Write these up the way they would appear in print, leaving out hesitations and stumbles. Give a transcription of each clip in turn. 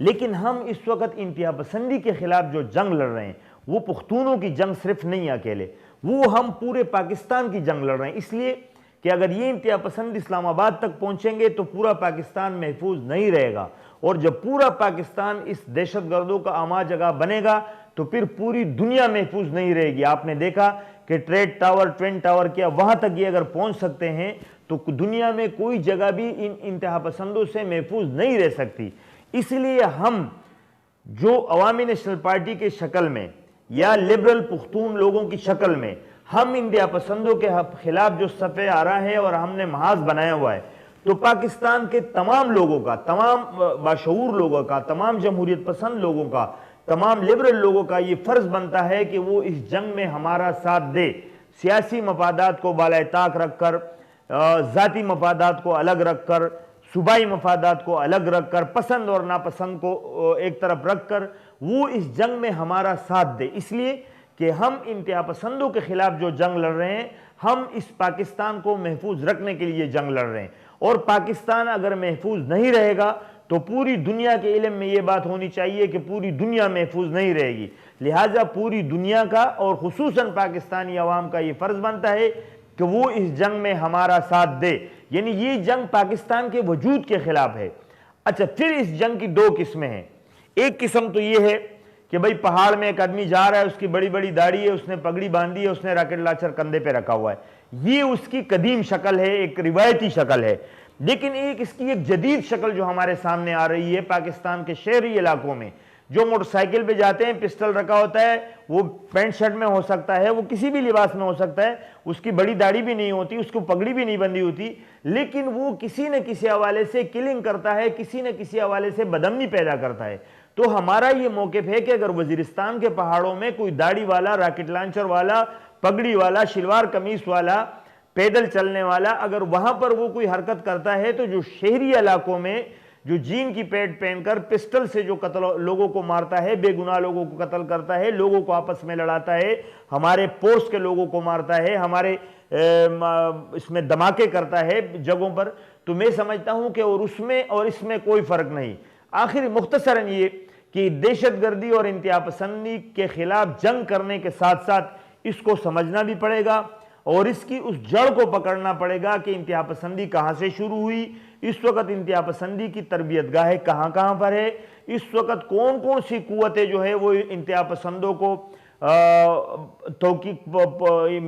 لیکن ہم اس وقت انتہا پسندی کے خلاف جو جنگ لڑ رہے ہیں وہ پختونوں کی جنگ صرف نہیں اکیلے، وہ ہم پورے پاکستان کی جنگ لڑ رہے ہیں، اس لیے کہ اگر یہ انتہا پسند اسلام آباد تک پہنچیں گے تو پورا پاکستان محفوظ نہیں رہے گا، اور جب پورا پاکستان اس دہشت گردوں کا آماں جگہ بنے گا تو پھر پوری دنیا محفوظ نہیں رہے گی۔ آپ نے دیکھا کہ ٹریڈ ٹاور، ٹوین ٹاور کیا، وہاں تک یہ اگر پہنچ سکتے ہیں تو دنیا میں کوئی جگہ بھی ان انتہا پسندوں سے محفوظ نہیں رہ سکتی۔ اس لیے ہم جو عوامی نیشنل پارٹی کے شکل میں یا لبرل پختون لوگوں کی شکل میں ہم انتہا پسندوں کے خلاف جو صفحے آ رہا ہے اور ہم نے محاذ بنایا ہوا ہے، تو پاکستان کے تمام لوگوں کا، تمام باشعور لوگوں کا، تمام جمہوریت پسند لوگوں کا، تمام لبرل لوگوں کا یہ فرض بنتا ہے کہ وہ اس جنگ میں ہمارا ساتھ دے، سیاسی مفادات کو بالائے طاق رکھ کر، ذاتی مفادات کو الگ رکھ کر، صوبائی مفادات کو الگ رکھ کر، پسند اور ناپسند کو ایک طرف رکھ کر وہ اس جنگ میں ہمارا ساتھ دے، اس لیے کہ ہم انتہا پسندوں کے خلاف جو جنگ لڑ رہے ہیں، ہم اس پاکستان کو محفوظ رکھنے کے لیے جنگ لڑ رہے ہیں، اور پاکستان اگر محفوظ نہیں رہے گا تو پوری دنیا کے علم میں یہ بات ہونی چاہیے کہ پوری دنیا محفوظ نہیں رہے گی، لہٰذا پوری دنیا کا اور خصوصاً پاکستانی عوام کا یہ فرض بنتا ہے کہ وہ اس جنگ میں ہمارا ساتھ دے، یعنی یہ جنگ پاکستان کے وجود کے خلاف ہے۔ اچھا، پھر اس جنگ کی دو قسمیں ہیں، ایک قسم تو یہ ہے کہ بھئی پہاڑ میں ایک آدمی جا رہا ہے، اس کی بڑی بڑی داڑھی ہے، اس نے پگڑی باندھی ہے، اس نے راکٹ لانچر کندھے پہ رکھا ہوا ہے، یہ اس کی قدیم شکل ہے، ایک روایتی شکل ہے، لیکن اس کی ایک جدید شکل جو ہمارے سامنے آ رہی ہے پاکستان کے شہری علاقوں میں، جو موٹر سائیکل پہ جاتے ہیں، پسٹل رکھا ہوتا ہے، وہ پینٹ شرٹ میں ہو سکتا ہے، وہ کسی بھی لباس میں ہو سکتا ہے، اس کی بڑی داڑھی بھی نہیں ہوتی، اس کو پگڑی بھی نہیں بندھی ہوتی، لیکن وہ کسی نہ کسی حوالے سے کلنگ کرتا ہے، کسی نہ کسی حوالے سے بدامنی پیدا کرتا ہے۔ تو ہمارا یہ موقف ہے کہ اگر وزیرستان کے پہاڑوں میں کوئی داڑھی والا، راکٹ لانچر والا، پگڑی والا، شلوار قمیص والا، پیدل چلنے والا، اگر وہاں پر وہ کوئی حرکت کرتا ہے تو جو شہری علاقوں میں جو جین کی پیڈ پہن کر پسٹل سے جو لوگوں کو مارتا ہے، بے گناہ لوگوں کو قتل کرتا ہے، لوگوں کو آپس میں لڑاتا ہے، ہمارے پورس کے لوگوں کو مارتا ہے، ہمارے اس میں دھماکے کرتا ہے جگہوں پر، تو میں سمجھتا ہوں کہ اور اس میں کوئی فرق نہیں۔ آخر مختصراً یہ کہ دہشت گردی اور انتہا پسندی کے خلاف جنگ کرنے کے ساتھ ساتھ اس کو سمجھنا بھی پڑے گا اور اس کی اس جڑ کو پکڑنا پڑے گا کہ انتہا پسندی کہاں سے شروع ہوئی، اس وقت انتہا پسندی کی تربیت گاہیں کہاں کہاں پر ہے، اس وقت کون کون سی قوتیں جو ہے وہ انتہا پسندوں کو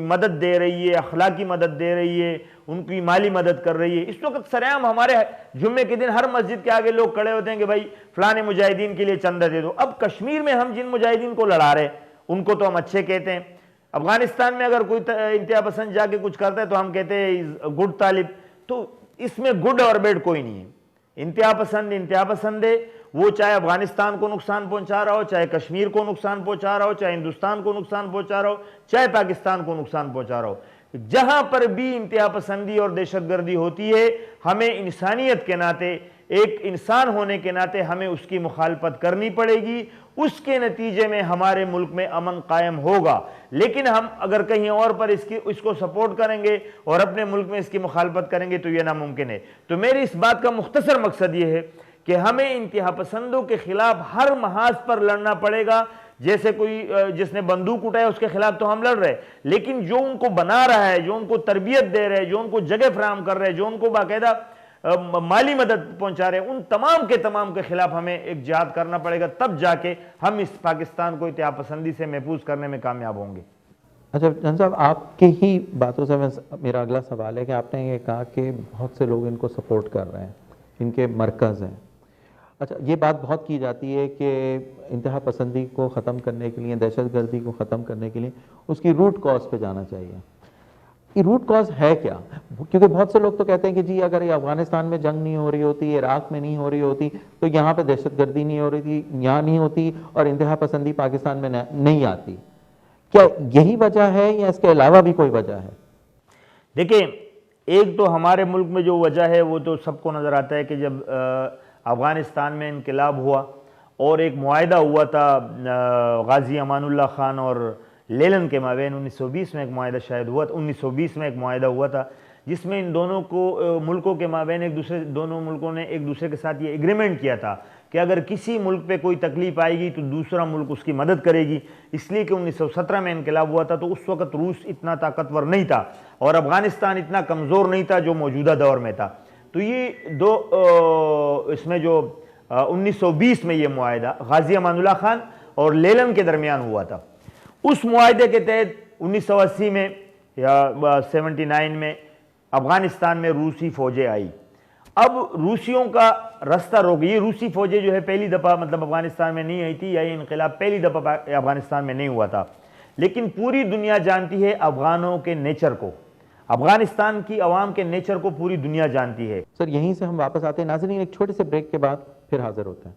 مدد دے رہی ہے، اخلاقی مدد دے رہی ہے، ان کی مالی مدد کر رہی ہے۔ اس وقت سرعام ہمارے جمعے کے دن ہر مسجد کے آگے لوگ کھڑے ہوتے ہیں کہ بھائی فلانے مجاہدین کے لیے چندہ دے دو۔ اب کشمیر میں ہم جن مجاہدین کو لڑا رہے ہیں ان کو تو ہم اچھے کہتے ہیں، افغانستان میں اگر کوئی انتہا پسند جا کے کچھ کرتا ہے تو ہم کہتے ہیں گڈ طالب، تو اس میں گڈ اور بیڈ کوئی نہیں ہے۔ انتہا پسند ہے، وہ چاہے افغانستان کو نقصان پہنچا رہا ہو، چاہے کشمیر کو نقصان پہنچا رہا ہو، چاہے ہندوستان کو نقصان پہنچا رہا ہو، چاہے پاکستان کو نقصان پہنچا رہا ہو، جہاں پر بھی انتہا پسندی اور دہشت گردی ہوتی ہے ہمیں انسانیت کے ناطے، ایک انسان ہونے کے ناطے ہمیں اس کی مخالفت کرنی پڑے گی، اس کے نتیجے میں ہمارے ملک میں امن قائم ہوگا۔ لیکن ہم اگر کہیں اور پر اس کو سپورٹ کریں گے اور اپنے ملک میں اس کی مخالفت کریں گے تو یہ ناممکن ہے۔ تو میری اس بات کا مختصر مقصد یہ ہے کہ ہمیں انتہا پسندوں کے خلاف ہر محاذ پر لڑنا پڑے گا، جیسے کوئی جس نے بندوق اٹھایا اس کے خلاف تو ہم لڑ رہے، لیکن جو ان کو بنا رہا ہے، جو ان کو تربیت دے رہے، جو ان کو جگہ فراہم کر رہے، جو ان کو باقاعدہ مالی مدد پہنچا رہے، ان تمام کے خلاف ہمیں ایک جہاد کرنا پڑے گا، تب جا کے ہم اس پاکستان کو انتہا پسندی سے محفوظ کرنے میں کامیاب ہوں گے۔ اچھا جان صاحب، آپ کی ہی باتوں سے میرا اگلا سوال ہے کہ آپ نے یہ کہا کہ بہت سے لوگ ان کو سپورٹ کر رہے ہیں، ان کے مرکز ہیں۔ اچھا، یہ بات بہت کی جاتی ہے کہ انتہا پسندی کو ختم کرنے کے لیے، دہشت گردی کو ختم کرنے کے لیے اس کی روٹ کاز پہ جانا چاہیے۔ یہ روٹ کاز ہے کیا؟ کیونکہ بہت سے لوگ تو کہتے ہیں کہ جی اگر یہ افغانستان میں جنگ نہیں ہو رہی ہوتی، عراق میں نہیں ہو رہی ہوتی تو یہاں پہ دہشت گردی نہیں ہو رہی تھی، یہاں نہیں ہوتی اور انتہا پسندی پاکستان میں نہیں آتی۔ کیا یہی وجہ ہے یا اس کے علاوہ بھی کوئی وجہ ہے؟ دیکھیں، ایک تو ہمارے ملک میں جو وجہ ہے وہ تو سب کو نظر آتا ہے کہ جب افغانستان میں انقلاب ہوا اور ایک معاہدہ ہوا تھا غازی امان اللہ خان اور لیلن کے مابین، 1920 میں ایک معاہدہ شاید ہوا تھا، 1920 میں ایک معاہدہ ہوا تھا جس میں ان دونوں ملکوں کے مابین دونوں ملکوں نے ایک دوسرے کے ساتھ یہ ایگریمنٹ کیا تھا کہ اگر کسی ملک پہ کوئی تکلیف آئے گی تو دوسرا ملک اس کی مدد کرے گی، اس لیے کہ 1917 میں انقلاب ہوا تھا تو اس وقت روس اتنا طاقتور نہیں تھا اور افغانستان اتنا کمزور نہیں تھا جو موجودہ دور میں تھا۔ تو یہ اس میں جو 1920 میں یہ معاہدہ غازی امان اللہ خان اور لیلن کے درمیان ہوا تھا، اس معاہدے کے تحت 1980 میں یا 79 میں افغانستان میں روسی فوجیں آئی۔ اب روسیوں کا رستہ روک گئی، یہ روسی فوجیں جو ہے پہلی دفعہ مطلب افغانستان میں نہیں آئی تھی، یا یہ انقلاب پہلی دفعہ افغانستان میں نہیں ہوا تھا، لیکن پوری دنیا جانتی ہے افغانوں کے نیچر کو، افغانستان کی عوام کے نیچر کو پوری دنیا جانتی ہے۔ سر یہیں سے ہم واپس آتے ہیں ناظرین، ایک چھوٹے سے بریک کے بعد پھر حاضر ہوتے ہیں۔